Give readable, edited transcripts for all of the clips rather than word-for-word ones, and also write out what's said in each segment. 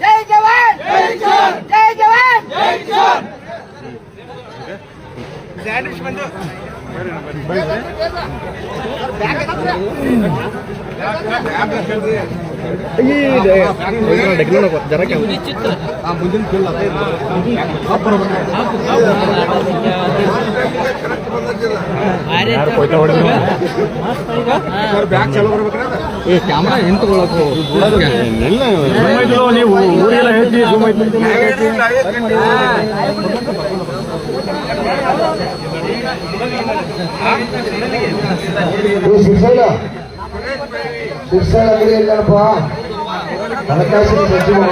ಜೈ ಜವಾನ್ ಜೈ ಜವಾನ್ camera ಏನ್ ತಗೊಳಕು ನೀವು ಊರೆಲ್ಲ ಹೇಳ್ತೀವಿ ಶಿರ್ಸಾಳ ಅಂಗಡಿ ಎಲ್ಲಪ್ಪ ಹಣಕಾಸಿನ ಸಚಿವ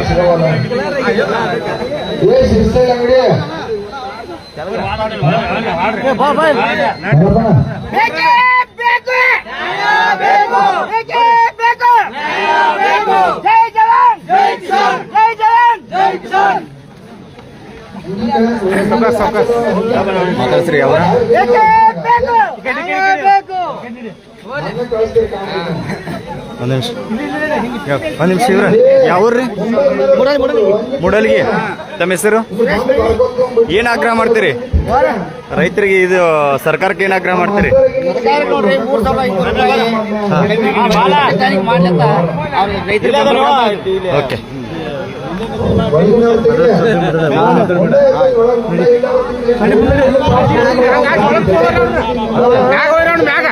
ಸಿಗವಲ್ಲ ಶಿರ್ಸಾಳ ಅಂಗಡಿ ಮಾತಾಡ್ಸ್ರಿ ಅವ್ರ ಒಂದು ನಿಮಿಷ ಇವ್ರ ಯಾವ್ರಿ ಮೂಡಲ್ಗಿ ತಮ್ಮ ಹೆಸರು ಏನ್ ಆಗ್ರಹ ಮಾಡ್ತೀರಿ ರೈತರಿಗೆ ಇದು ಸರ್ಕಾರಕ್ಕೆ ಏನ್ ಆಗ್ರಹ ಮಾಡ್ತೀರಿ ಓಕೆ ಮ್ಯಾಗ